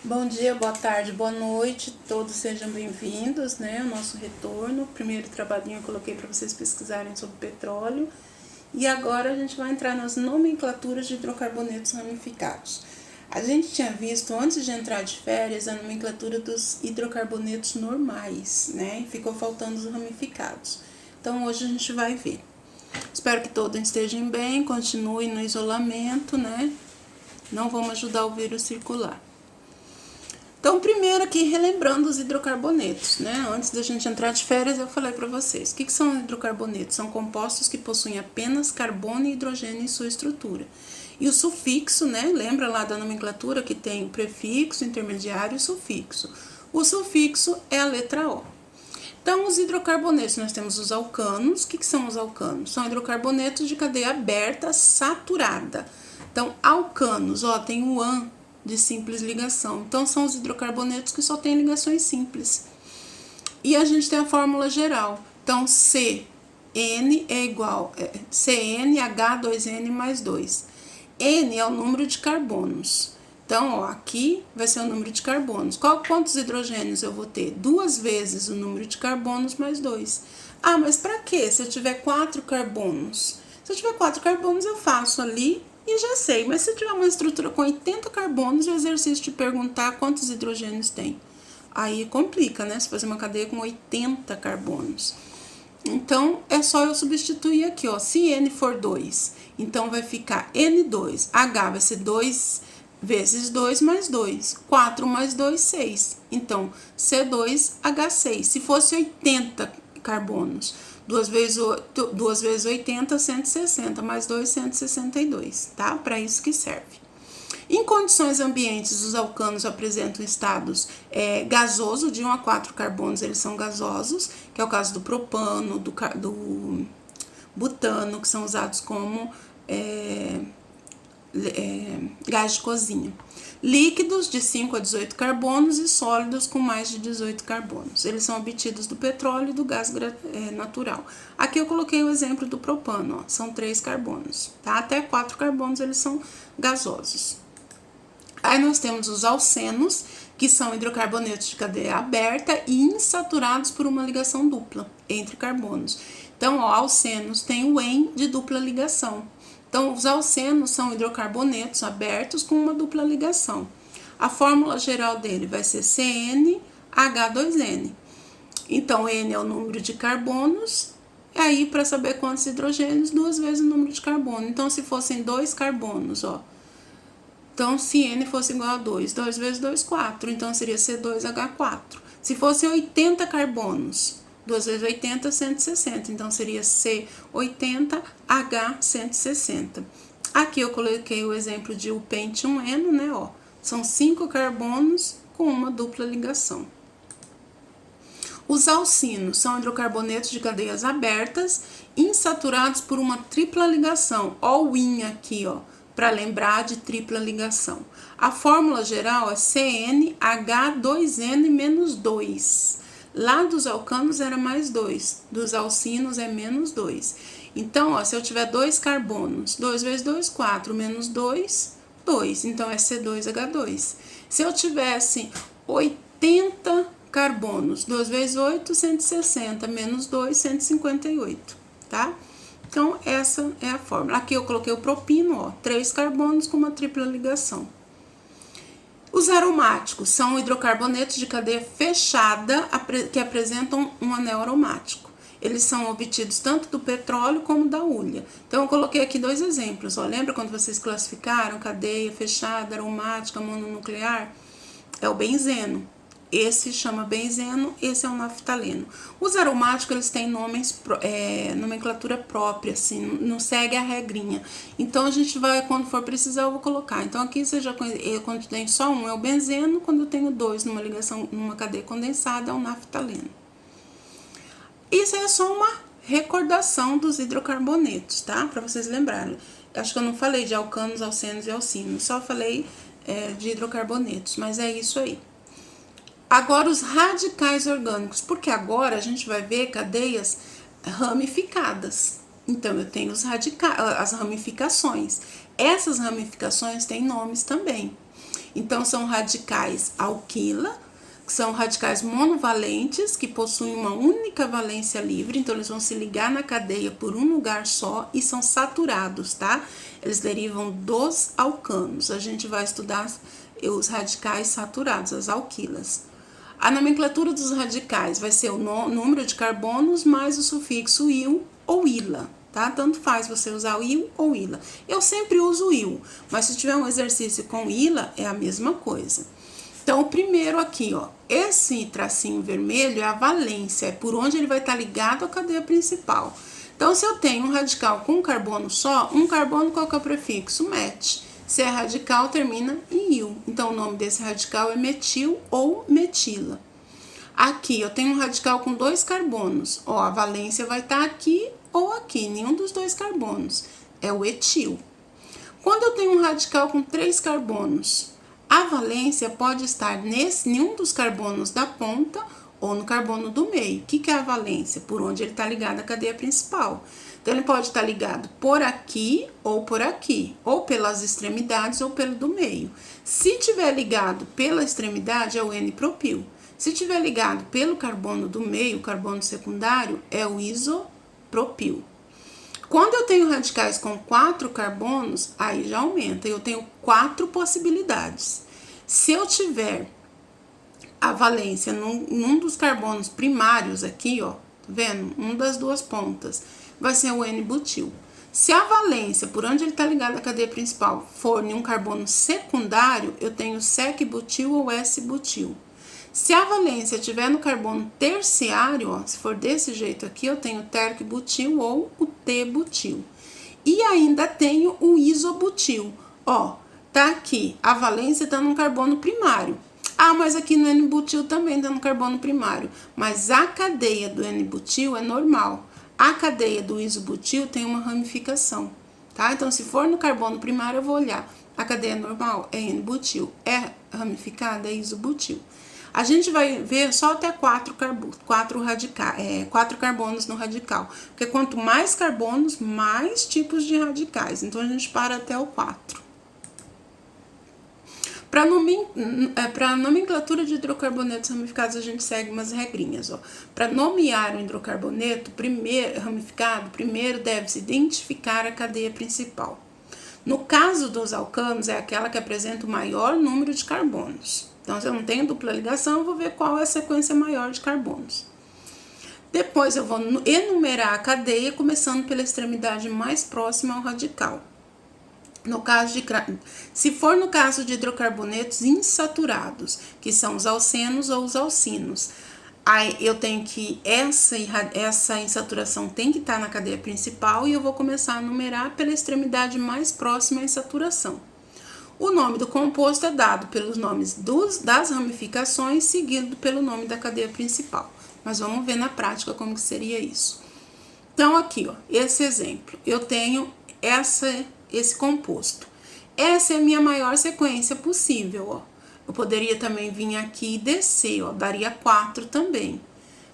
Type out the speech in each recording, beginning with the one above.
Bom dia, boa tarde, boa noite, todos sejam bem-vindos, né, ao nosso retorno. Primeiro trabalhinho eu coloquei para vocês pesquisarem sobre petróleo. E agora a gente vai entrar nas nomenclaturas de hidrocarbonetos ramificados. A gente tinha visto, antes de entrar de férias, a nomenclatura dos hidrocarbonetos normais, né, e ficou faltando os ramificados. Então hoje a gente vai ver. Espero que todos estejam bem, continuem no isolamento, né, não vamos ajudar o vírus circular. Então, primeiro aqui, relembrando os hidrocarbonetos, né? Antes da gente entrar de férias, eu falei para vocês. O que são hidrocarbonetos? São compostos que possuem apenas carbono e hidrogênio em sua estrutura. E o sufixo, né? Lembra lá da nomenclatura que tem o prefixo, intermediário e sufixo. O sufixo é a letra O. Então, os hidrocarbonetos, nós temos os alcanos. O que são os alcanos? São hidrocarbonetos de cadeia aberta saturada. Então, alcanos, ó, tem o an de simples ligação. Então, são os hidrocarbonetos que só têm ligações simples. E a gente tem a fórmula geral. Então, CN é igual a CnH2n mais 2. N é o número de carbonos. Então, ó, aqui vai ser o número de carbonos. Quantos hidrogênios eu vou ter? 2 vezes o número de carbonos mais 2. Ah, mas para quê? Se eu tiver 4 carbonos? Se eu tiver 4 carbonos, eu faço ali e já sei. Mas se eu tiver uma estrutura com 80 carbonos, o exercício de perguntar quantos hidrogênios tem. Aí complica, né? Se fazer uma cadeia com 80 carbonos. Então, é só eu substituir aqui, ó. Se N for 2, então vai ficar N2. H vai ser 2 vezes 2 mais 2. 4 mais 2, 6. Então, C2H6. Se fosse 80 carbonos, 2 vezes 80, 160. Mais 2, 162, tá? Para isso que serve. Em condições ambientes, os alcanos apresentam estados gasoso, de 1 a 4 carbonos, eles são gasosos, que é o caso do propano, do butano, que são usados como gás de cozinha. Líquidos de 5 a 18 carbonos e sólidos com mais de 18 carbonos. Eles são obtidos do petróleo e do gás natural. Aqui eu coloquei o exemplo do propano, ó, são 3 carbonos, tá? Até 4 carbonos eles são gasosos. Aí nós temos os alcenos, que são hidrocarbonetos de cadeia aberta e insaturados por uma ligação dupla entre carbonos. Então, ó, alcenos tem o en de dupla ligação. Então, os alcenos são hidrocarbonetos abertos com uma dupla ligação. A fórmula geral dele vai ser CnH2n. Então, N é o número de carbonos. Aí, para saber quantos hidrogênios, 2 vezes o número de carbono. Então, se fossem 2 carbonos, ó. Então, se N fosse igual a 2, 2 vezes 2, 4. Então, seria C2H4. Se fossem 80 carbonos, 2 vezes 80, 160. Então, seria C80H160. Aqui eu coloquei o exemplo de o pente-1-eno, né? Ó, são 5 carbonos com uma dupla ligação. Os alcinos são hidrocarbonetos de cadeias abertas, insaturados por uma tripla ligação. Ó o IN aqui, ó, para lembrar de tripla ligação. A fórmula geral é CnH2n menos 2. Lá dos alcanos era mais 2, dos alcinos é menos 2. Então, ó, se eu tiver 2 carbonos, 2 vezes 2, 4, menos 2, 2. Então, é C2H2. Se eu tivesse 80 carbonos, 2 vezes 8, 160, menos 2, 158, tá? Então, essa é a fórmula. Aqui eu coloquei o propino, ó, 3 carbonos com uma tripla ligação. Os aromáticos são hidrocarbonetos de cadeia fechada que apresentam um anel aromático. Eles são obtidos tanto do petróleo como da hulha. Então, eu coloquei aqui 2 exemplos. Ó. Lembra quando vocês classificaram cadeia fechada, aromática, mononuclear? É o benzeno. Esse chama benzeno, esse é o naftaleno. Os aromáticos, eles têm nomenclatura própria, assim, não segue a regrinha. Então, a gente vai, quando for precisar, eu vou colocar. Então, aqui você já conhece, quando tem só um é o benzeno, quando eu tenho 2 numa ligação, numa cadeia condensada, é o naftaleno. Isso é só uma recordação dos hidrocarbonetos, tá? Para vocês lembrarem. Acho que eu não falei de alcanos, alcenos e alcinos, só falei de hidrocarbonetos, mas é isso aí. Agora, os radicais orgânicos, porque agora a gente vai ver cadeias ramificadas. Então, eu tenho as ramificações. Essas ramificações têm nomes também. Então, são radicais alquila, que são radicais monovalentes, que possuem uma única valência livre, então eles vão se ligar na cadeia por um lugar só e são saturados, tá? Eles derivam dos alcanos. A gente vai estudar os radicais saturados, as alquilas. A nomenclatura dos radicais vai ser o número de carbonos mais o sufixo il ou ila, tá? Tanto faz você usar o il ou ila. Eu sempre uso il, mas se tiver um exercício com ila, é a mesma coisa. Então, o primeiro aqui, ó, esse tracinho vermelho é a valência, é por onde ele vai estar ligado à cadeia principal. Então, se eu tenho um radical com um carbono só, um carbono, qual que é o prefixo? Met. Se é radical, termina em il. Então, o nome desse radical é metil ou metila. Aqui, eu tenho um radical com 2 carbonos. Ó, a valência vai estar aqui ou aqui, nenhum dos 2 carbonos. É o etil. Quando eu tenho um radical com 3 carbonos, a valência pode estar nenhum dos carbonos da ponta ou no carbono do meio. O que é a valência? Por onde ele está ligado à cadeia principal. Então, ele pode estar ligado por aqui, ou pelas extremidades ou pelo do meio. Se tiver ligado pela extremidade, é o N-propil. Se tiver ligado pelo carbono do meio, carbono secundário, é o isopropil. Quando eu tenho radicais com 4 carbonos, aí já aumenta. Eu tenho 4 possibilidades. Se eu tiver a valência num dos carbonos primários aqui, ó, tá vendo? Um das 2 pontas, vai ser o N-butil. Se a valência, por onde ele está ligado à cadeia principal, for em um carbono secundário, eu tenho sec-butil ou S-butil. Se a valência estiver no carbono terciário, ó, se for desse jeito aqui, eu tenho terc-butil ou o T-butil. E ainda tenho o isobutil. Ó, tá aqui, a valência está no carbono primário. Ah, mas aqui no N-butil também está no carbono primário. Mas a cadeia do N-butil é normal. A cadeia do isobutil tem uma ramificação, tá? Então, se for no carbono primário, eu vou olhar. A cadeia normal é N-butil. É ramificada, é isobutil. A gente vai ver só até 4 carbonos no radical. Porque quanto mais carbonos, mais tipos de radicais. Então, a gente para até o 4. Para a nomenclatura de hidrocarbonetos ramificados, a gente segue umas regrinhas. Para nomear o hidrocarboneto ramificado, primeiro deve-se identificar a cadeia principal. No caso dos alcanos, é aquela que apresenta o maior número de carbonos. Então, se eu não tenho dupla ligação, eu vou ver qual é a sequência maior de carbonos. Depois, eu vou enumerar a cadeia, começando pela extremidade mais próxima ao radical. Se for no caso de hidrocarbonetos insaturados, que são os alcenos ou os alcinos, aí eu tenho que essa insaturação tem que estar na cadeia principal e eu vou começar a numerar pela extremidade mais próxima à insaturação. O nome do composto é dado pelos nomes das ramificações, seguido pelo nome da cadeia principal. Mas vamos ver na prática como que seria isso. Então, aqui, ó, esse exemplo, eu tenho esse composto. Essa é a minha maior sequência possível, ó. Eu poderia também vir aqui e descer, ó, daria 4 também.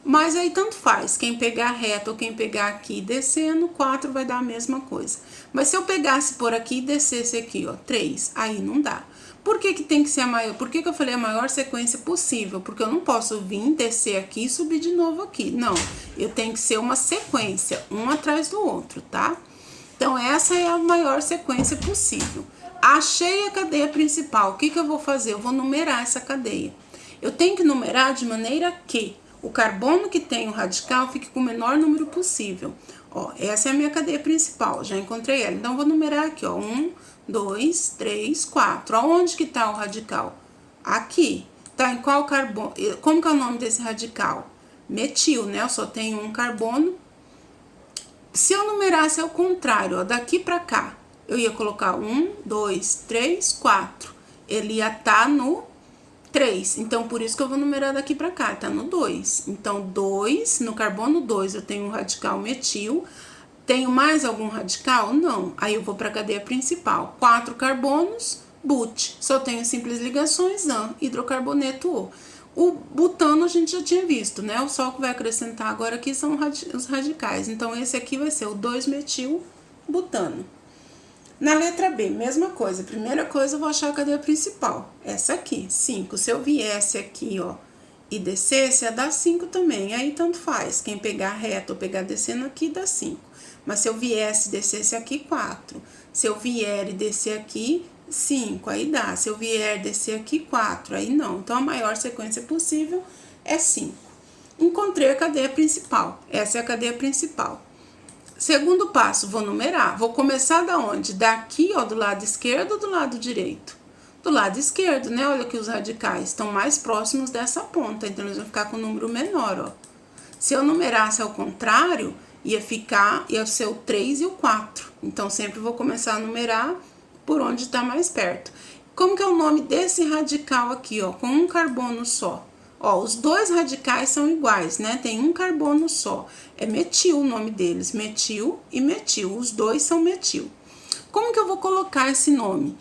Mas aí tanto faz, quem pegar reto ou quem pegar aqui e descendo, 4 vai dar a mesma coisa. Mas se eu pegasse por aqui e descesse aqui, ó, 3, aí não dá. Por que que tem que ser a maior? Por que que eu falei a maior sequência possível? Porque eu não posso vir, descer aqui e subir de novo aqui. Não, eu tenho que ser uma sequência, um atrás do outro, tá? Então, essa é a maior sequência possível. Achei a cadeia principal, o que que eu vou fazer? Eu vou numerar essa cadeia. Eu tenho que numerar de maneira que o carbono que tem o radical fique com o menor número possível. Ó, essa é a minha cadeia principal, já encontrei ela. Então, eu vou numerar aqui, ó, 1, 2, 3, 4. Aonde que tá o radical? Aqui. Tá em qual carbono? Como que é o nome desse radical? Metil, né? Eu só tenho um carbono. Se eu numerasse ao contrário, ó, daqui pra cá, eu ia colocar 1, 2, 3, 4. Ele ia estar no 3. Então, por isso que eu vou numerar daqui pra cá, tá no 2. Então, 2, no carbono 2, eu tenho um radical metil. Tenho mais algum radical? Não. Aí, eu vou pra cadeia principal. 4 carbonos, but. Só tenho simples ligações, an, hidrocarboneto O. O butano a gente já tinha visto, né? O só que vai acrescentar agora aqui são os radicais. Então, esse aqui vai ser o 2-metil-butano. Na letra B, mesma coisa. Primeira coisa, eu vou achar a cadeia principal. Essa aqui, 5. Se eu viesse aqui, ó, e descesse, ia dar 5 também. Aí, tanto faz. Quem pegar reto ou pegar descendo aqui, dá 5. Mas se eu viesse e descesse aqui, 4. Se eu vier e descer aqui, 5. Aí dá. Se eu vier e descer aqui, 4. Aí não. Então, a maior sequência possível é 5. Encontrei a cadeia principal. Essa é a cadeia principal. Segundo passo, vou numerar. Vou começar da onde? Daqui, ó, do lado esquerdo ou do lado direito? Do lado esquerdo, né? Olha que os radicais estão mais próximos dessa ponta, então eles vão ficar com um número menor, ó. Se eu numerasse ao contrário, ia ser o 3 e o 4. Então, sempre vou começar a numerar por onde está mais perto. Como que é o nome desse radical aqui, ó, com um carbono só? Ó, os dois radicais são iguais, né? Tem um carbono só. É metil o nome deles, metil e metil. Os dois são metil. Como que eu vou colocar esse nome?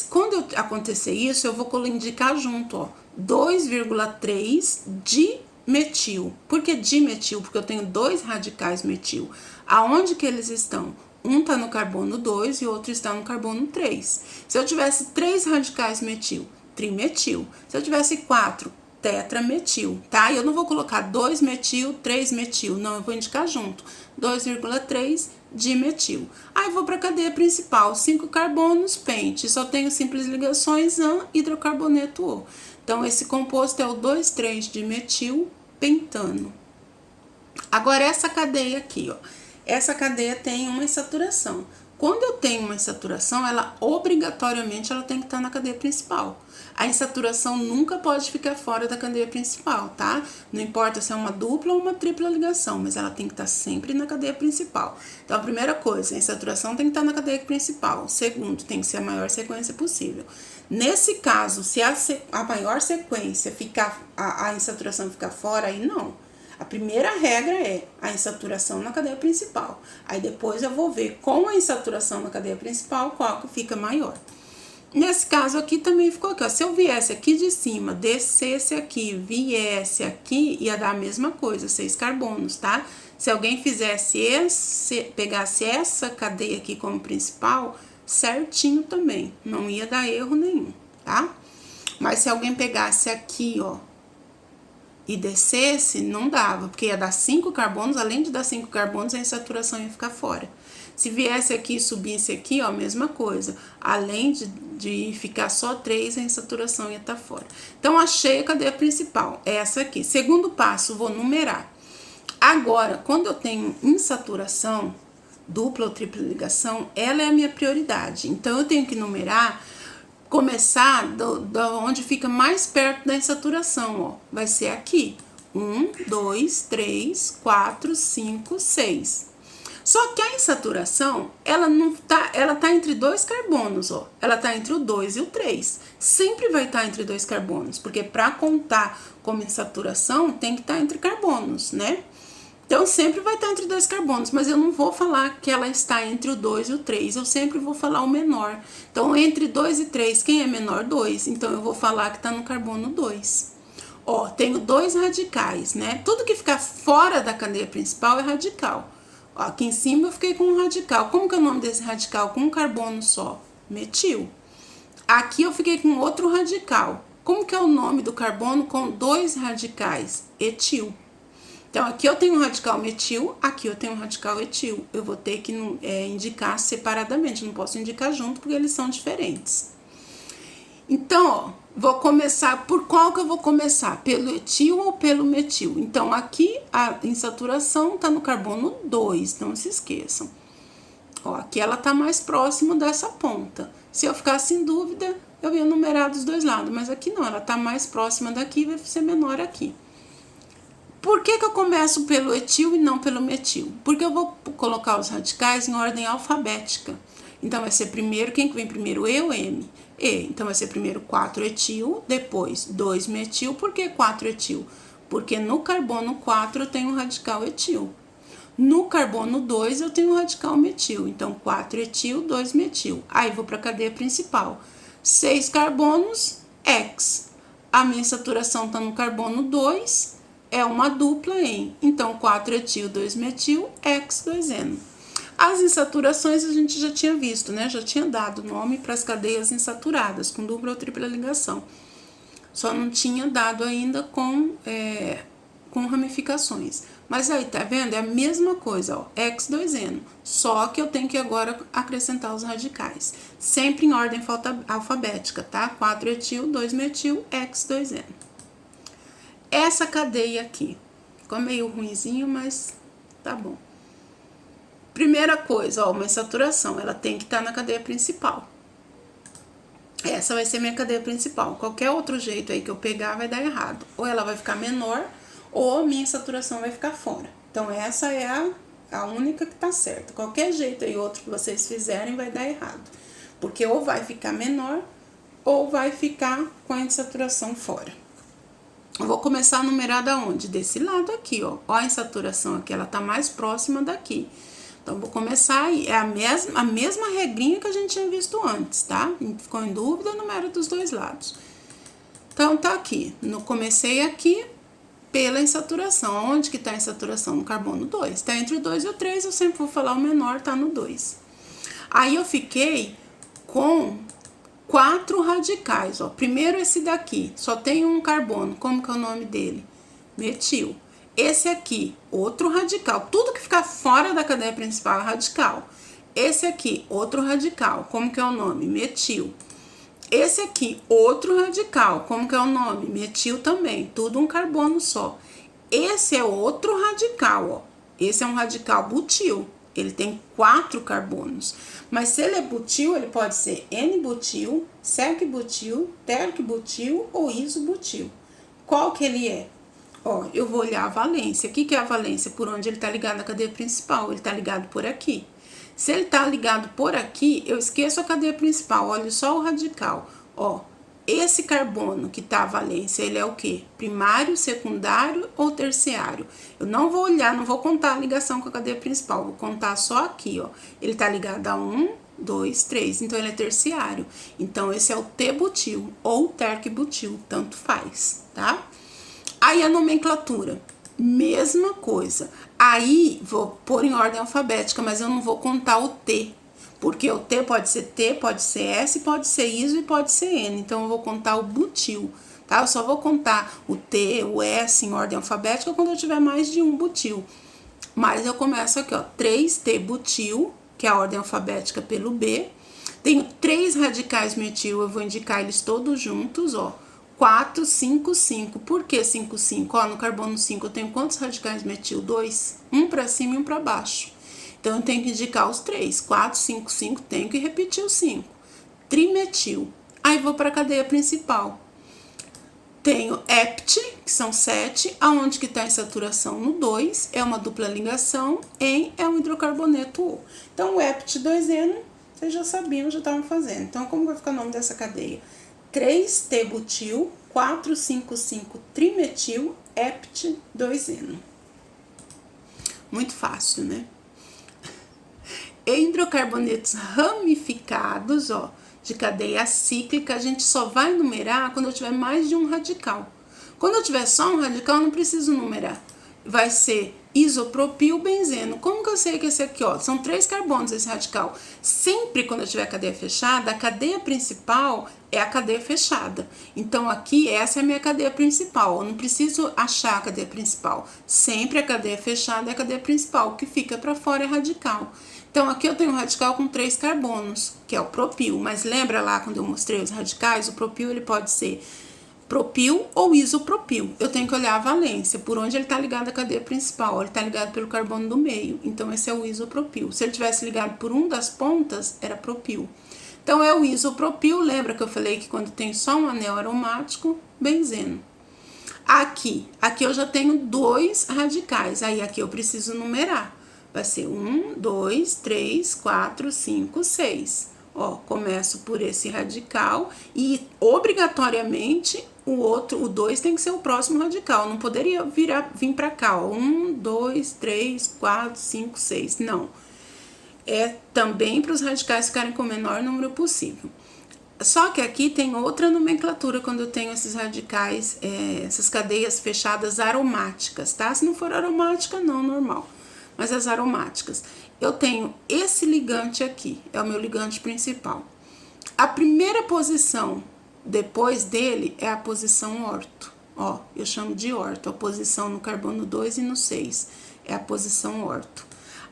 Quando acontecer isso, eu vou indicar junto, ó, 2,3 dimetil. Por que dimetil? Porque eu tenho dois radicais metil. Aonde que eles estão? Um tá no carbono 2 e o outro está no carbono 3. Se eu tivesse 3 radicais metil, trimetil. Se eu tivesse 4, tetrametil, tá? Eu não vou colocar 2 metil, 3 metil, não, eu vou indicar junto, 2,3 dimetil. Aí vou para a cadeia principal, 5 carbonos, pente, só tenho simples ligações AN, hidrocarboneto O. Então, esse composto é o 2,3 dimetil pentano. Agora, essa cadeia aqui, ó, essa cadeia tem uma insaturação. Quando eu tenho uma insaturação, ela obrigatoriamente ela tem que estar na cadeia principal. A insaturação nunca pode ficar fora da cadeia principal, tá? Não importa se é uma dupla ou uma tripla ligação, mas ela tem que estar sempre na cadeia principal. Então, a primeira coisa, a insaturação tem que estar na cadeia principal. Segundo, tem que ser a maior sequência possível. Nesse caso, se a maior sequência ficar, a insaturação ficar fora, aí não. A primeira regra é a insaturação na cadeia principal. Aí depois eu vou ver com a insaturação na cadeia principal qual que fica maior. Nesse caso aqui também ficou aqui, ó. Se eu viesse aqui de cima, descesse aqui, viesse aqui, ia dar a mesma coisa, 6 carbonos, tá? Se alguém pegasse essa cadeia aqui como principal, certinho também, não ia dar erro nenhum, tá? Mas se alguém pegasse aqui, ó, e descesse, não dava, porque ia dar 5 carbonos, além de dar 5 carbonos, a insaturação ia ficar fora. Se viesse aqui e subisse aqui, ó, a mesma coisa. Além de ficar só 3, a insaturação ia estar fora. Então, achei a cadeia principal, essa aqui. Segundo passo, vou numerar. Agora, quando eu tenho insaturação, dupla ou tripla ligação, ela é a minha prioridade. Então, eu tenho que numerar, começar da onde fica mais perto da insaturação, ó. Vai ser aqui. 1, 2, 3, 4, 5, 6. Só que a insaturação, ela tá entre 2 carbonos, ó. Ela tá entre o 2 e o 3. Sempre vai estar entre 2 carbonos, porque para contar como insaturação, tem que estar entre carbonos, né? Então, sempre vai estar entre 2 carbonos, mas eu não vou falar que ela está entre o 2 e o 3, eu sempre vou falar o menor. Então, entre 2 e 3, quem é menor? 2. Então, eu vou falar que está no carbono 2. Ó, tenho 2 radicais, né? Tudo que ficar fora da cadeia principal é radical. Ó, aqui em cima eu fiquei com um radical. Como que é o nome desse radical? Com um carbono só? Metil. Aqui eu fiquei com outro radical. Como que é o nome do carbono com 2 radicais? Etil. Então, aqui eu tenho um radical metil, aqui eu tenho um radical etil. Eu vou ter que indicar separadamente, não posso indicar junto porque eles são diferentes. Então, ó, vou começar, por qual que eu vou começar? Pelo etil ou pelo metil? Então, aqui a insaturação tá no carbono 2, não se esqueçam. Ó, aqui ela tá mais próximo dessa ponta. Se eu ficasse em dúvida, eu ia numerar dos dois lados, mas aqui não, ela tá mais próxima daqui, vai ser menor aqui. Por que eu começo pelo etil e não pelo metil? Porque eu vou colocar os radicais em ordem alfabética. Então, vai ser primeiro, quem que vem primeiro? E ou M? E. Então, vai ser primeiro 4 etil, depois 2 metil. Por que 4 etil? Porque no carbono 4 eu tenho um radical etil. No carbono 2 eu tenho um radical metil. Então, 4 etil, 2 metil. Aí, vou para a cadeia principal. 6 carbonos, X. A minha saturação está no carbono 2, é uma dupla em. Então, 4 etil, 2 metil, X, 2N. As insaturações a gente já tinha visto, né? Já tinha dado nome para as cadeias insaturadas, com dupla ou tripla ligação. Só não tinha dado ainda com ramificações. Mas aí, tá vendo? É a mesma coisa, ó, X2N. Só que eu tenho que agora acrescentar os radicais. Sempre em ordem alfabética, tá? 4-etil, 2-metil, X2N. Essa cadeia aqui. Ficou meio ruinzinho, mas tá bom. Primeira coisa, ó, uma insaturação. Ela tem que estar na cadeia principal. Essa vai ser minha cadeia principal. Qualquer outro jeito aí que eu pegar vai dar errado. Ou ela vai ficar menor, ou a minha saturação vai ficar fora. Então, essa é a única que tá certa. Qualquer jeito aí, outro que vocês fizerem, vai dar errado. Porque ou vai ficar menor, ou vai ficar com a insaturação fora. Eu vou começar a numerar da onde? Desse lado aqui, ó. Ó a insaturação aqui, ela tá mais próxima daqui. Então, vou começar aí. É a mesma regrinha que a gente tinha visto antes, tá? Ficou em dúvida, numera dos dois lados. Então, tá aqui. Comecei aqui pela insaturação. Onde que tá a insaturação? No carbono 2. Tá entre o 2 e o 3, eu sempre vou falar o menor, tá no 2. Aí, eu fiquei com 4 radicais, ó. Primeiro esse daqui, só tem um carbono. Como que é o nome dele? Metil. Esse aqui, outro radical. Tudo que ficar fora da cadeia principal é radical. Esse aqui, outro radical. Como que é o nome? Metil. Esse aqui, outro radical. Como que é o nome? Metil também. Tudo um carbono só. Esse é outro radical, ó. Esse é um radical butil. Ele tem 4 carbonos. Mas se ele é butil, ele pode ser N-butil, sec-butil, terc-butil ou isobutil. Qual que ele é? Ó, eu vou olhar a valência. O que é a valência? Por onde ele tá ligado à cadeia principal. Ele tá ligado por aqui. Se ele tá ligado por aqui, eu esqueço a cadeia principal. Olha só o radical. Ó, esse carbono que tá a valência, ele é o quê? Primário, secundário ou terciário? Eu não vou olhar, não vou contar a ligação com a cadeia principal. Vou contar só aqui, ó. Ele tá ligado a 1, 2, 3. Então, ele é terciário. Então, esse é o T-butil ou terc-butil. Tanto faz, tá? Aí, a nomenclatura. Mesma coisa. Aí, vou pôr em ordem alfabética, mas eu não vou contar o T. Porque o T, pode ser S, pode ser iso e pode ser N. Então, eu vou contar o butil, tá? Eu só vou contar o T, o S em ordem alfabética quando eu tiver mais de um butil. Mas eu começo aqui, ó, 3T-butil, que é a ordem alfabética pelo B. Tenho 3 radicais metil, eu vou indicar eles todos juntos, ó. 4, 5, 5. Por que 5, 5? Ó, no carbono 5 eu tenho quantos radicais metil? 2. Um para cima e um para baixo. Então, eu tenho que indicar os 3. 4, 5, 5. Tenho que repetir o 5. Trimetil. Aí, vou para a cadeia principal. Tenho hept, que são 7. Aonde que está a insaturação? No 2. É uma dupla ligação. Em é um hidrocarboneto O. Então, o hept2N, vocês já sabiam, já estavam fazendo. Então, como vai ficar o nome dessa cadeia? 3T-butil, 4,5,5-trimetil, hept2N. Muito fácil, né? Hidrocarbonetos ramificados, ó, de cadeia cíclica, a gente só vai numerar quando eu tiver mais de um radical. Quando eu tiver só um radical, eu não preciso numerar. Vai ser isopropilbenzeno. Como que eu sei que esse aqui, ó, são 3 carbonos esse radical? Sempre quando eu tiver cadeia fechada, a cadeia principal é a cadeia fechada. Então, aqui, essa é a minha cadeia principal. Eu não preciso achar a cadeia principal. Sempre a cadeia fechada é a cadeia principal. O que fica para fora é radical. Então, aqui eu tenho um radical com 3 carbonos, que é o propil. Mas lembra lá quando eu mostrei os radicais? O propil, ele pode ser propil ou isopropil. Eu tenho que olhar a valência, por onde ele está ligado à cadeia principal. Ele está ligado pelo carbono do meio, então esse é o isopropil. Se ele tivesse ligado por um das pontas, era propil. Então, é o isopropil. Lembra que eu falei que quando tem só um anel aromático, benzeno. Aqui eu já tenho 2 radicais, aí aqui eu preciso numerar. Vai ser 1, 2, 3, 4, 5, 6. Ó, começo por esse radical e obrigatoriamente o 2 tem que ser o próximo radical. Não poderia vir pra cá, ó. 1, 2, 3, 4, 5, 6. Não. É também para os radicais ficarem com o menor número possível. Só que aqui tem outra nomenclatura quando eu tenho esses radicais, essas cadeias fechadas aromáticas, tá? Se não for aromática, não, normal. Mas as aromáticas. eu tenho esse ligante aqui, é o meu ligante principal. A primeira posição depois dele é a posição orto. Ó, eu chamo de orto, a posição no carbono 2 e no 6. É a posição orto.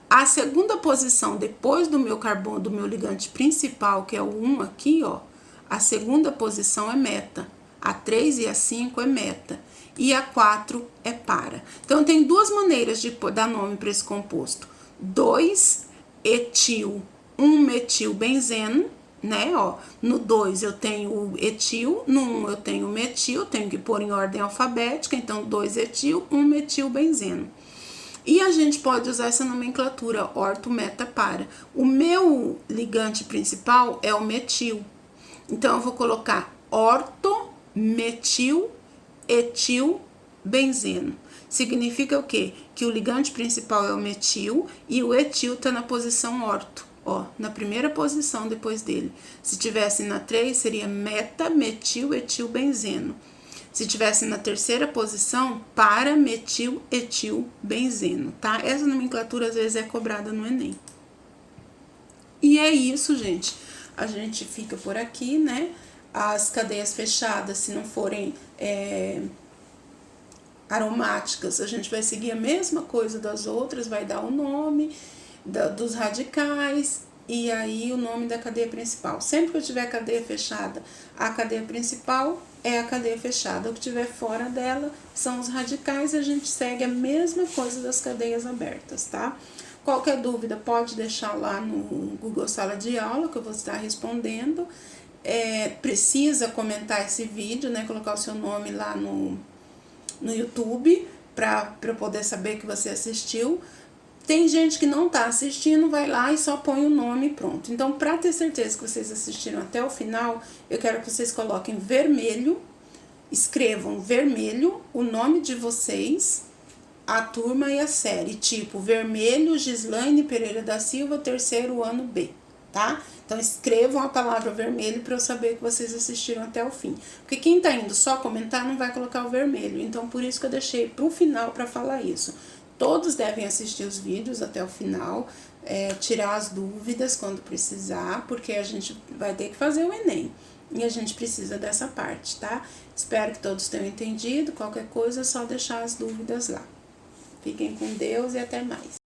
A segunda posição depois do meu carbono, do meu ligante principal, que é o 1 aqui, ó, a segunda posição é meta. A 3 e a 5 é meta. E a 4 é para. Então, tem duas maneiras de dar nome para esse composto. 2-etil, 1-metilbenzeno, né, ó. No 2 eu tenho o etil, no 1 eu tenho o metil, tenho que pôr em ordem alfabética, então 2-etil, 1-metilbenzeno. E a gente pode usar essa nomenclatura orto, meta, para. O meu ligante principal é o metil. Então, eu vou colocar orto, metil, etil, benzeno. Significa o quê? Que o ligante principal é o metil e o etil está na posição orto. Ó, na primeira posição depois dele. Se tivesse na 3, seria meta, metil, etil, benzeno. Se tivesse na terceira posição, para, metil, etil, benzeno, tá? Essa nomenclatura às vezes é cobrada no Enem. E é isso, gente. A gente fica por aqui, né? As cadeias fechadas, se não forem aromáticas, a gente vai seguir a mesma coisa das outras, vai dar o nome dos radicais e aí o nome da cadeia principal. Sempre que eu tiver cadeia fechada, a cadeia principal é a cadeia fechada. O que tiver fora dela são os radicais, a gente segue a mesma coisa das cadeias abertas, tá? Qualquer dúvida pode deixar lá no Google Sala de Aula, que eu vou estar respondendo. Precisa comentar esse vídeo, né? Colocar o seu nome lá no YouTube, para eu poder saber que você assistiu. Tem gente que não tá assistindo, vai lá e só põe o nome e pronto. Então, para ter certeza que vocês assistiram até o final, eu quero que vocês coloquem vermelho, escrevam vermelho, o nome de vocês, a turma e a série, tipo vermelho, Gislaine Pereira da Silva, 3º ano B, tá? Então, escrevam a palavra vermelho para eu saber que vocês assistiram até o fim. Porque quem tá indo só comentar não vai colocar o vermelho, então por isso que eu deixei pro final para falar isso. Todos devem assistir os vídeos até o final, tirar as dúvidas quando precisar, porque a gente vai ter que fazer o Enem. E a gente precisa dessa parte, tá? Espero que todos tenham entendido. Qualquer coisa é só deixar as dúvidas lá. Fiquem com Deus e até mais.